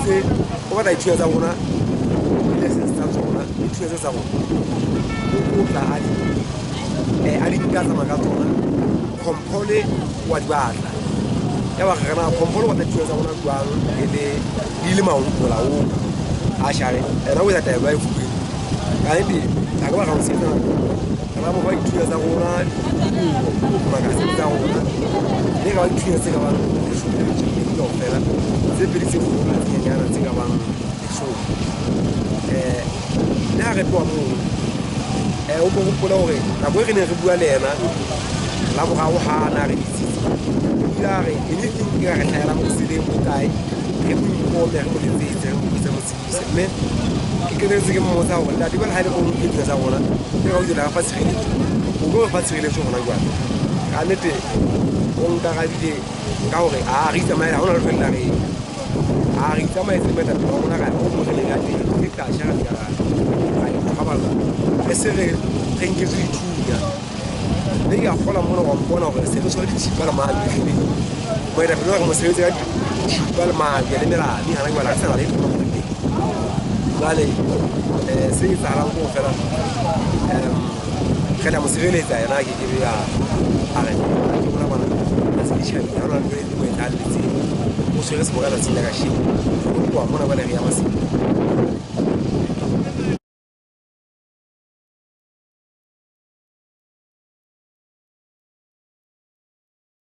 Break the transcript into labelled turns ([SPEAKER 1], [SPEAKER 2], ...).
[SPEAKER 1] ile o ba ithuya tsa rona ile se tsa tsona ithuya tsa rona o tla a di ka tsa maka tsona kompole wa di batla ya ba kana kompole wa ithuya tsa rona kwang ile maungo la o a share era o ya ta ba ifu ka ndi ga ba ga o sena kana mo ba ithuya tsa rona maka tsa rona le ga ithuya tsa ka ba no fela se pedi se fula nyana tsinga bang so na re twa mo o bo gopola hore na bo re ne re bua le yena la bo ga o ha na re ditsitsi ila re anything ga re tla mo se le mo kae re mo mo le re mo le tse re mo se mo se me ke ne se ke mo tsa hore la di ba ha le mo ke tsa bona ke ga o dira fa tshirile o go fa tshirile so gona jwa ka nete o nka ga dile ka hore a re tsamaela hona le fela re a re tsamaela se meta ba bona ga o mo le ga teng ke ka shara ka ga ba la se re thank you to you le ya gola mo go bona gore se re so di tshipala ma di le mo era pero mo se re tshipala ma ya le mera ni hana ba la sa le mo ke vale se sa ra go fela kada mo se le tsa yana ke ya a re bona bona diciamo allora noi due anni sì o se respo alla sindaca sci un po' una quella che chiama sì